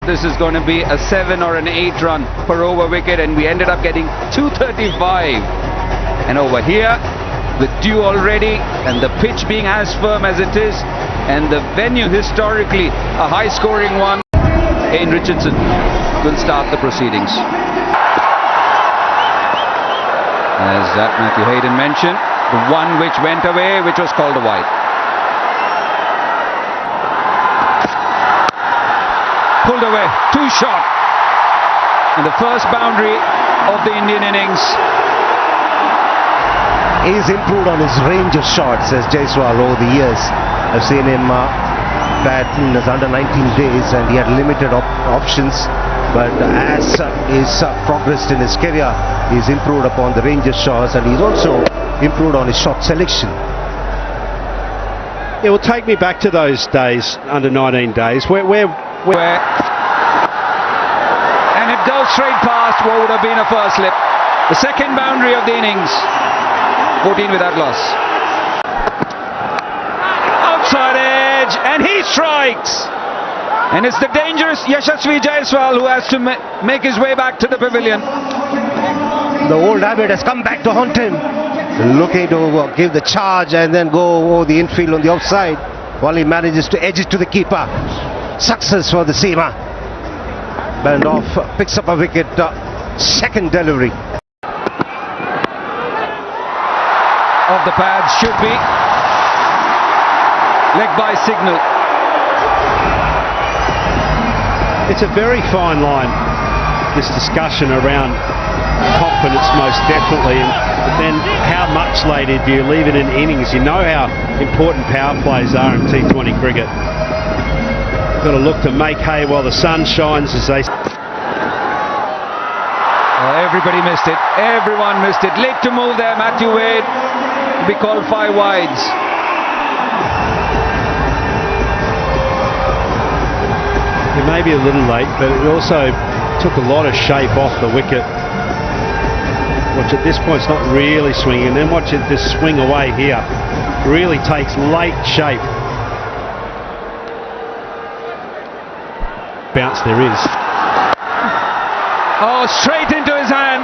this is going to be a 7 or an 8 run per over wicket, and we ended up getting 235. And over here, with dew already, and the pitch being as firm as it is, and the venue historically a high-scoring one, Ian Richardson will start the proceedings. As Matthew Hayden mentioned, the one which went away, which was called a wide. Pulled away, too short. And the first boundary of the Indian innings. He's improved on his range of shots as Jaiswal over the years. I've seen him bat in his under 19 days, and he had limited options. But as he's progressed in his career, he's improved upon the range of shots, and he's also improved on his shot selection. It will take me back to those days, under 19 days, where and it goes straight past what would have been a first slip. The second boundary of the innings, 14 without loss. Outside edge, and he strikes. And it's the dangerous Yashasvi Jaiswal who has to make his way back to the pavilion. The old habit has come back to haunt him, looking to give the charge and then go over the infield on the offside, while he manages to edge it to the keeper. Success for the seamer. Bandoff picks up a wicket, second delivery. Of the pads should be leg by signal. it's a very fine line, this discussion around confidence, most definitely, but then how much later do you leave it in innings? You know how important power plays are in T20 cricket. Got to look to make hay while the sun shines, as they say. Everybody missed it. Everyone missed it. Late to move there, Matthew Wade. We call 5 wides. It may be a little late, but it also took a lot of shape off the wicket. Watch at this point, it's not really swinging, and then watch it just swing away here. Really takes late shape. Bounce there is. Oh, straight into his hand.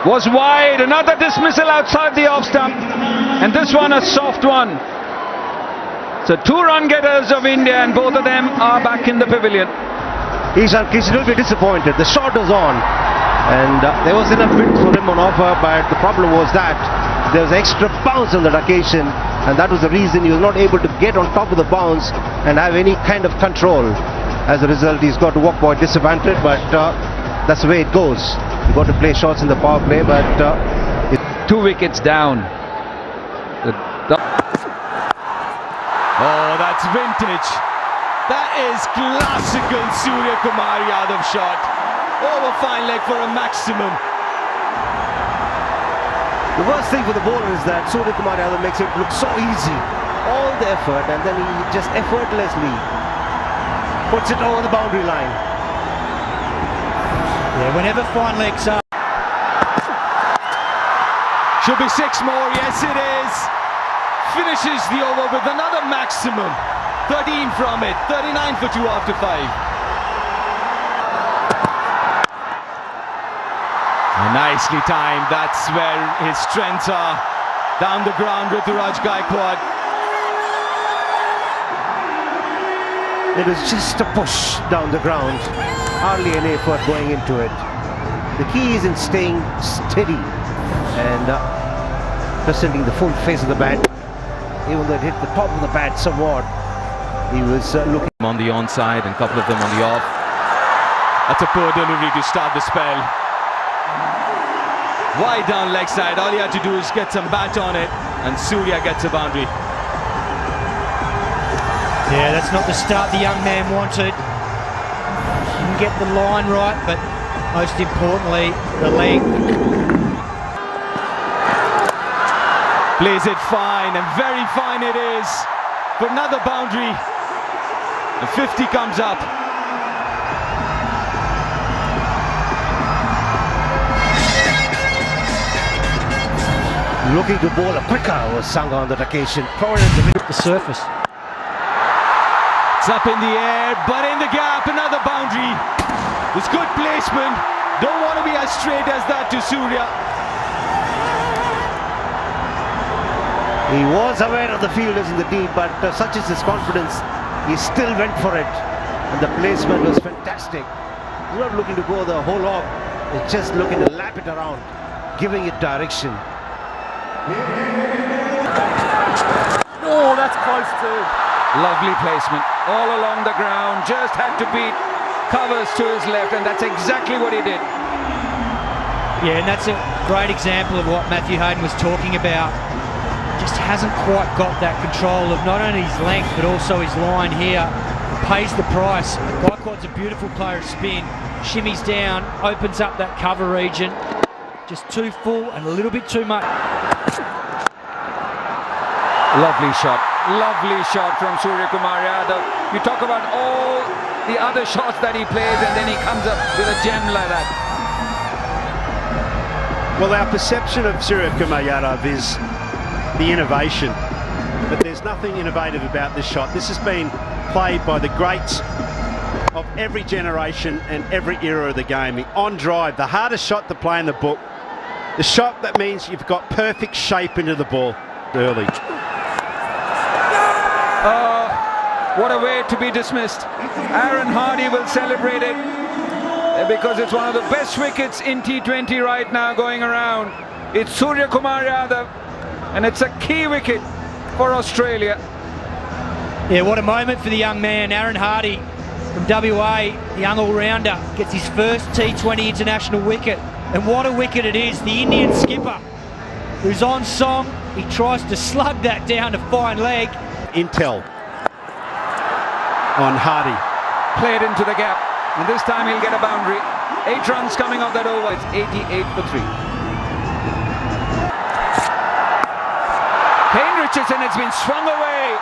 Was wide. Another dismissal outside the off stump. And this one a soft one. So 2 run getters of India, and both of them are back in the pavilion. He's a little bit disappointed. The shot was on, and there was enough width for him on offer, but the problem was that there was extra bounce on that occasion, and that was the reason he was not able to get on top of the bounce and have any kind of control. As a result, he's got to walk by disadvantage, but that's the way it goes. You've got to play shots in the power play, but 2 wickets down. Oh, that's vintage. That is classical Surya Kumar Yadav shot. Over fine leg for a maximum. the worst thing for the bowler is that Surya Kumar Yadav makes it look so easy. All the effort, and then he just effortlessly puts it over the boundary line. Yeah, whenever fine legs are. Should be 6 more, yes it is. Finishes the over with another maximum. 13 from it, 39 for 2 after 5. Nicely timed, that's where his strengths are. Down the ground, Rituraj Gaikwad. It was just a push down the ground, hardly any effort going into it. The key is in staying steady and presenting the full face of the bat. Even though it hit the top of the bat somewhat, he was looking On the onside and a couple of them on the off. That's a poor delivery to start the spell. Wide down leg side, all he had to do is get some bat on it, and Surya gets a boundary. Yeah, that's not the start the young man wanted. Didn't get the line right, but most importantly, the leg. Plays it fine, and very fine it is. For another boundary, and 50 comes up. looking to bowl a quicker was Sangha on that occasion. The surface. It's up in the air, but in the gap, another boundary. It's good placement. Don't want to be as straight as that to Surya. He was aware of the fielders in the deep, but such is his confidence, he still went for it. And the placement was fantastic. He's not looking to go the whole off, he's just looking to lap it around, giving it direction. Oh, that's close too. Lovely placement. All along the ground. Just had to beat covers to his left, and that's exactly what he did. Yeah, and that's a great example of what Matthew Hayden was talking about. Just hasn't quite got that control of not only his length but also his line here. Pays the price. Gaikwat's a beautiful player of spin. Shimmies down, opens up that cover region. Just too full and a little bit too much. Lovely shot from Surya Kumar Yadav. You talk about all the other shots that he plays, and then he comes up with a gem like that. Well, our perception of Surya Kumar Yadav is the innovation, but there's nothing innovative about this shot. This has been played by the greats of every generation and every era of the game. On drive, the hardest shot to play in the book, the shot that means you've got perfect shape into the ball early. What a way to be dismissed. Aaron Hardy will celebrate it because it's one of the best wickets in T20 right now going around. It's Surya Kumar Yadav, and it's a key wicket for Australia. Yeah, what a moment for the young man. Aaron Hardy from WA, the young all-rounder, gets his first T20 international wicket. And what a wicket it is. The Indian skipper, who's on song, he tries to slug that down to fine leg. Intel on Hardy. Played into the gap, and this time he'll get a boundary. 8 runs coming off that over. It's 88 for 3. Kane Richardson, it's been swung away.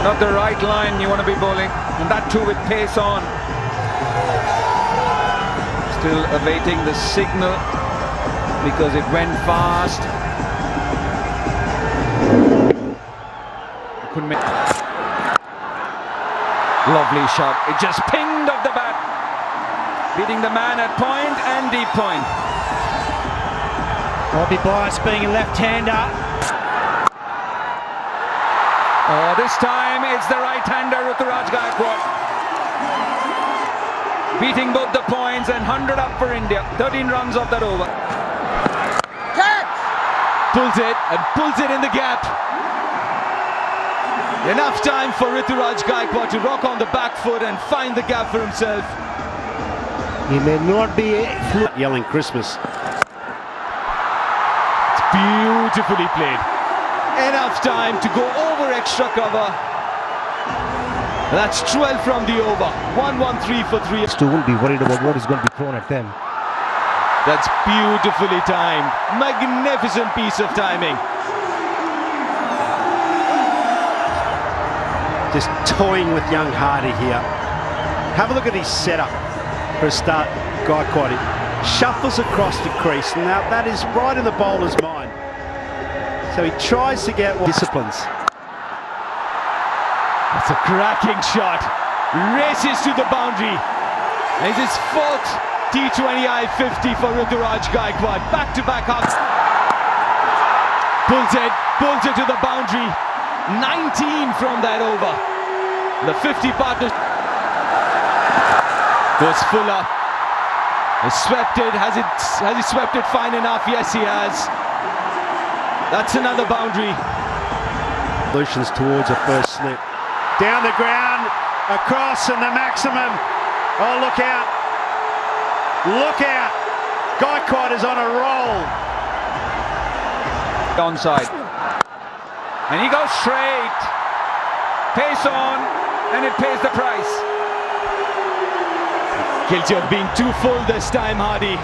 Not the right line you want to be bowling, and that too with pace on. Still awaiting the signal because it went fast. Couldn't make. Lovely shot. It just pinged off the bat, beating the man at point and deep point. Bobby Bias being a left-hander. Oh, this time it's the right-hander Ruturaj Gaikwad, beating both the points and 100 up for India. 13 runs off that over. Pulls it and pulls it in the gap. Enough time for Ruturaj Gaikwad to rock on the back foot and find the gap for himself. He may not be Yelling Christmas. It's beautifully played. Enough time to go over extra cover. That's 12 from the over. 1-1-3 for 3. Stu won't be worried about what is going to be thrown at them. That's beautifully timed. Magnificent piece of timing. Just toying with young Hardy here. Have a look at his setup for a start. Gaikwad shuffles across the crease. Now that is right in the bowler's mind. So he tries to get disciplines. That's a cracking shot. Races to the boundary. And it's his 4th T20 I-50 for Ruturaj Gaikwad. Back-to-back ups. Pulls it to the boundary. 19 from that over. The 50 partner goes Fuller. Has swept it. Has he swept it fine enough? Yes, he has. That's another boundary. Solutions towards a first slip. Down the ground, across, and the maximum. Oh, look out. Look out. Gaikwad is on a roll. Onside. And he goes straight. Pace on, and it pays the price. Guilty of being too full this time, Hardy.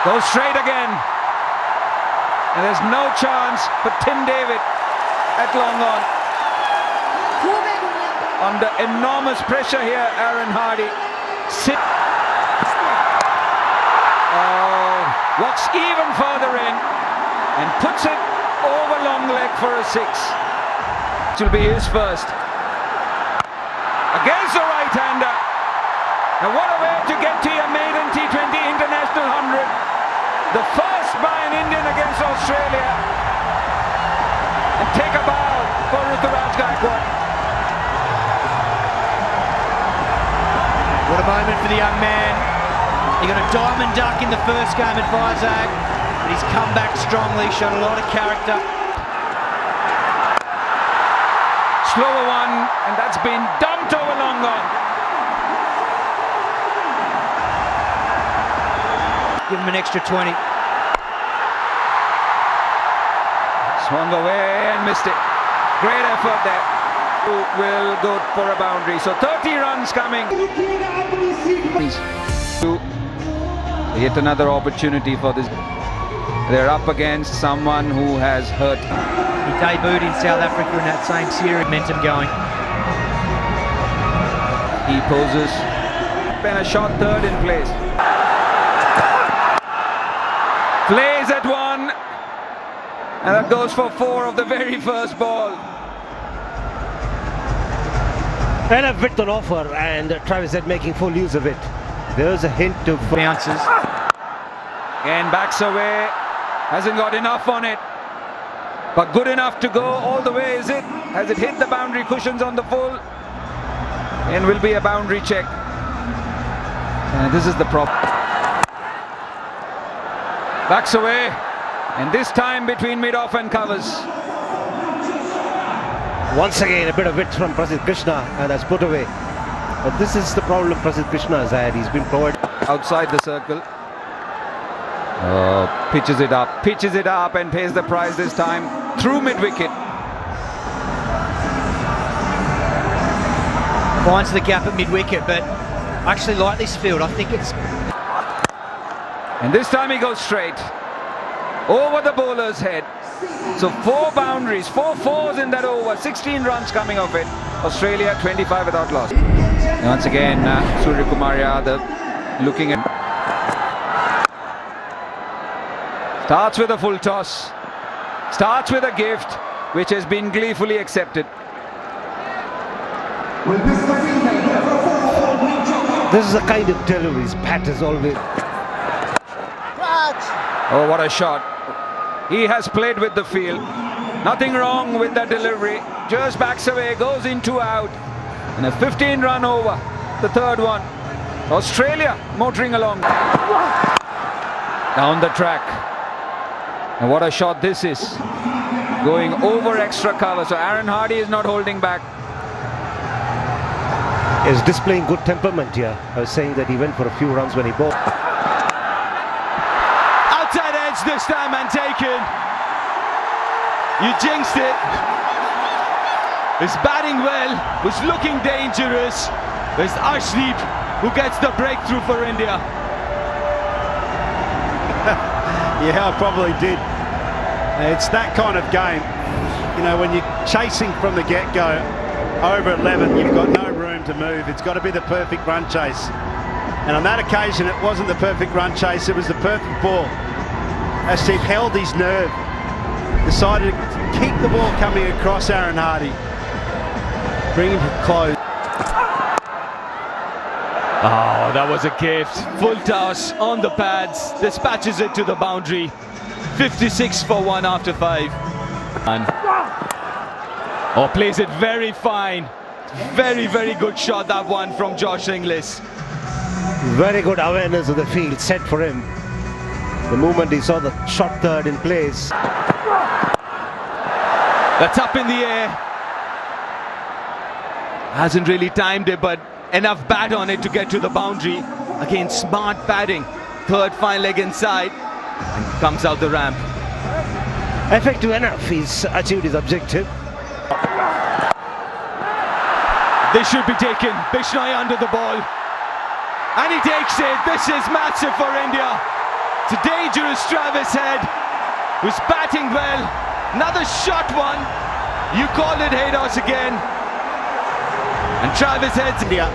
Goes straight again. And there's no chance for Tim David at long on. Under enormous pressure here, Aaron Hardy. Walks even further in and puts it over long leg for a 6. It will be his first. Against the right-hander. And what a way to get to your maiden T20 International 100. The first by an Indian against Australia. And take a bow for Ruturaj Gaikwad. What a moment for the young man. He got a diamond duck in the first game at Vizag, but he's come back strongly, showed a lot of character. Slower one, and that's been dumped over long on. Give him an extra 20. Swung away and missed it. Great effort there. Will go for a boundary. So 30 runs coming. Yet another opportunity for this. They're up against someone who has hurt. He debuted in South Africa in that same series. Momentum going. He poses. And a shot third in place. Plays at one. And that goes for 4 of the very first ball. Enough width on offer, and Travis Head making full use of it. There's a hint of Bounces. Again backs away. Hasn't got enough on it. But good enough to go all the way, is it? Has it hit the boundary cushions on the full? And will be a boundary check. And this is the problem. Backs away. And this time between mid-off and covers. once again a bit of width from Prasidh Krishna, and that's put away. But this is the problem Prasidh Krishna has had. He's been provided Outside the circle. Pitches it up and pays the price this time through mid-wicket. Finds the gap at mid-wicket, but I actually like this field. I think it's... And this time he goes straight over the bowler's head. So 4 boundaries, 4 fours in that over, 16 runs coming off it. Australia 25 without loss. And once again, Surya Kumar Yadav looking at... Starts with a full toss. Starts with a gift, which has been gleefully accepted. This is the kind of delivery. Pat is always... Oh, what a shot. He has played with the field. Nothing wrong with that delivery. Just backs away, goes in 2 out. And a 15-run over, the third one. Australia motoring along. Down the track. And what a shot this is. Going over extra cover. So Aaron Hardy is not holding back. Is displaying good temperament here. I was saying that he went for a few runs when he bowled. Outside edge this time and taken. You jinxed it. He's batting well, was looking dangerous. It's Arshdeep who gets the breakthrough for India. Yeah, I probably did. It's that kind of game. You know, when you're chasing from the get-go, over 11, you've got no room to move. It's got to be the perfect run chase. And on that occasion, it wasn't the perfect run chase, it was the perfect ball. Arshdeep held his nerve, decided to keep the ball coming across Aaron Hardy. Bring him to close. Oh, that was a gift. Full toss on the pads, dispatches it to the boundary. 56 for 1 after 5. Oh, plays it very fine. Very, very good shot, that one from Josh Inglis. Very good awareness of the field set for him. The moment he saw the shot third in place. That's up in the air. Hasn't really timed it, but enough bat on it to get to the boundary. Again, smart batting. Third fine leg inside. And comes out the ramp. Effective enough. He's achieved his objective. This should be taken. Bishnoi under the ball. And he takes it. This is massive for India. It's a dangerous Travis Head, who's batting well. Another shot one. You call it Haydos again. And Travis Head's India.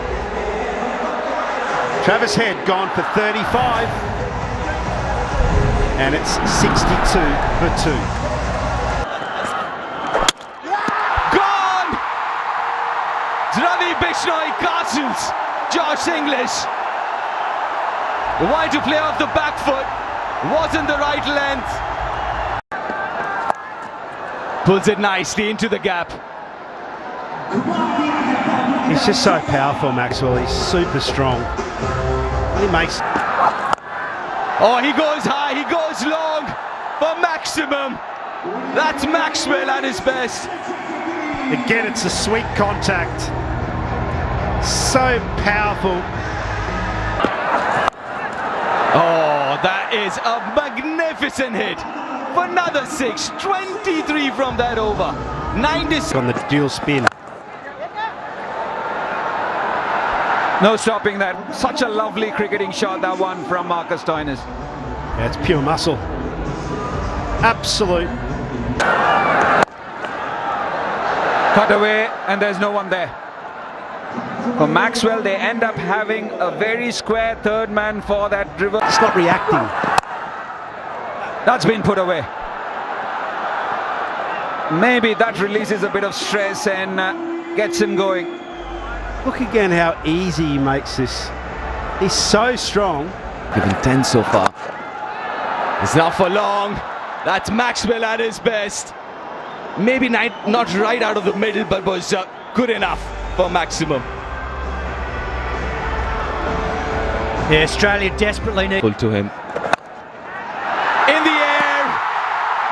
Travis Head gone for 35. And it's 62 for 2. gone! Bishnoi castles Josh English. He wanted to play off the back foot, wasn't the right length. Pulls it nicely into the gap. He's just so powerful, Maxwell. He's super strong. He makes... Oh, he goes high, he goes long for maximum. That's Maxwell at his best. Again, it's a sweet contact. So powerful. Oh, that is a magnificent hit. For another 6, 23 from that over. 9 On the dual spin. No stopping that. Such a lovely cricketing shot, that one from Marcus Stoinis. Yeah, it's pure muscle. Absolute. Cut away, and there's no one there. For Maxwell, they end up having a very square third man for that reverse. It's not reacting. That's been put away. Maybe that releases a bit of stress and gets him going. Look again how easy he makes this. He's so strong. Given 10 so far. It's not for long. That's Maxwell at his best. Maybe not right out of the middle, but was good enough for maximum. Yeah, Australia desperately need... Pull to him. In the air.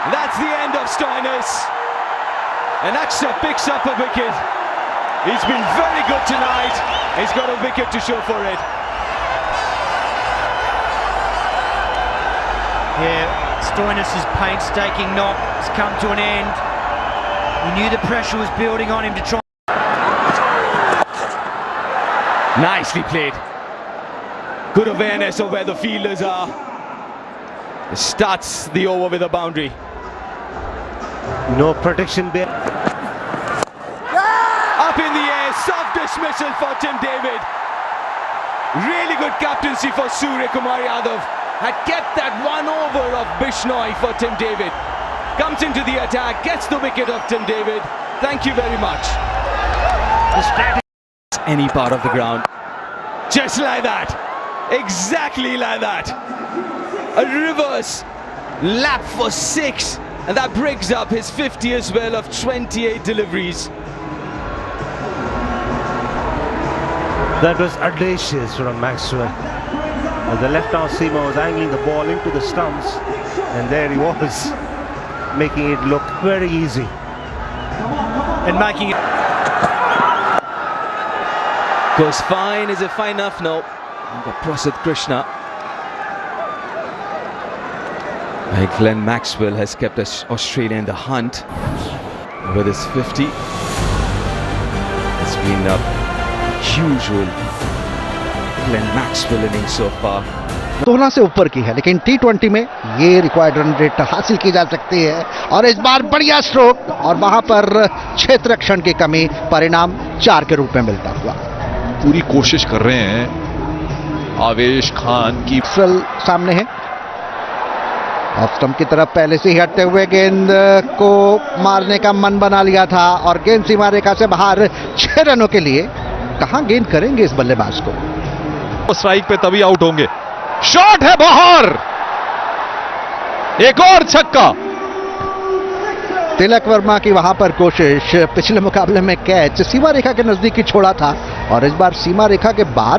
That's the end of Stoinis. And Aksa picks up a wicket. He's been very good tonight. He's got a wicket to show for it. Yeah, Stoinis' painstaking knock has come to an end. He knew the pressure was building on him to try. Nicely played. Good awareness of where the fielders are. It starts the over with a boundary. No protection there. Up in the air, soft dismissal for Tim David. Really good captaincy for Surya Kumar Yadav. Had kept that one over of Bishnoi for Tim David. Comes into the attack, gets the wicket of Tim David. Thank you very much. Any part of the ground. Just like that. Exactly like that. A reverse lap for 6. And that brings up his 50 as well of 28 deliveries. That was audacious from Maxwell. The left-arm seamer was angling the ball into the stumps, and there he was, making it look very easy. And making it... Goes fine, is it fine enough? No. And Prasid Krishna. Glenn Maxwell has kept Australia in the hunt with his 50. It's been a usual Glenn Maxwell innings so far. 16 से ऊपर की है, लेकिन T20 में ये required run rate हासिल की जा सकती है और इस बार बढ़िया स्ट्रोक और वहां पर क्षेत्र रक्षण की कमी, परिणाम 4 के रूप में मिलता हुआ। पूरी कोशिश कर रहे हैं आवेश खान की। सामने है ऑफ स्टंप की तरफ पहले से ही हटते हुए गेंद को मारने का मन बना लिया था और गेंद सीमा रेखा से बाहर 6 रनों के लिए। कहां गेंद करेंगे इस बल्लेबाज को? स्ट्राइक पे तभी आउट होंगे। शॉट है बाहर, एक और छक्का। तिलक वर्मा की वहां पर कोशिश, पिछले मुकाबले में कैच सीमा रेखा के नजदीक ही छोड़ा था और इस बार सीमा रेखा के बाहर